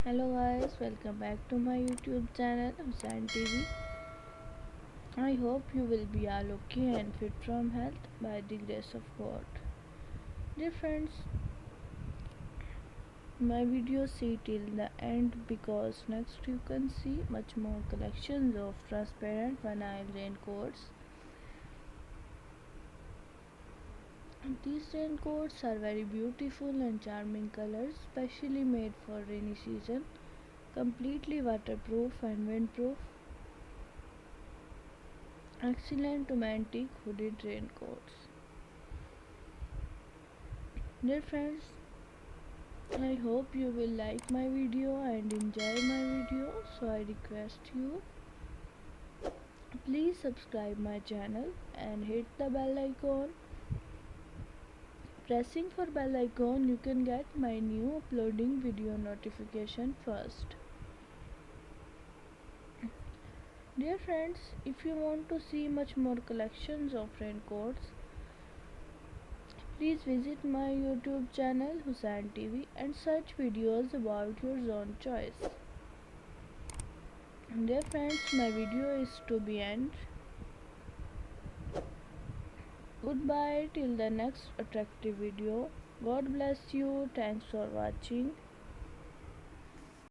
Hello guys, welcome back to my YouTube channel Hussain TV. I hope you will be all okay and fit from health by the grace of God. Dear friends, my video see till the end because next you can see much more collections of transparent vinyl raincoats. These raincoats are very beautiful and charming colors, specially made for rainy season, completely waterproof and windproof. Excellent romantic hooded raincoats. Dear friends, I hope you will like my video and enjoy my video, so I request you please subscribe my channel and hit the bell icon. Pressing for bell icon you can get my new uploading video notification first. Dear friends, if you want to see much more collections of raincoats, please visit my YouTube channel Hussain TV and search videos about your own choice. Dear friends, my video is to be end. Goodbye till the next attractive video. God bless you. Thanks for watching.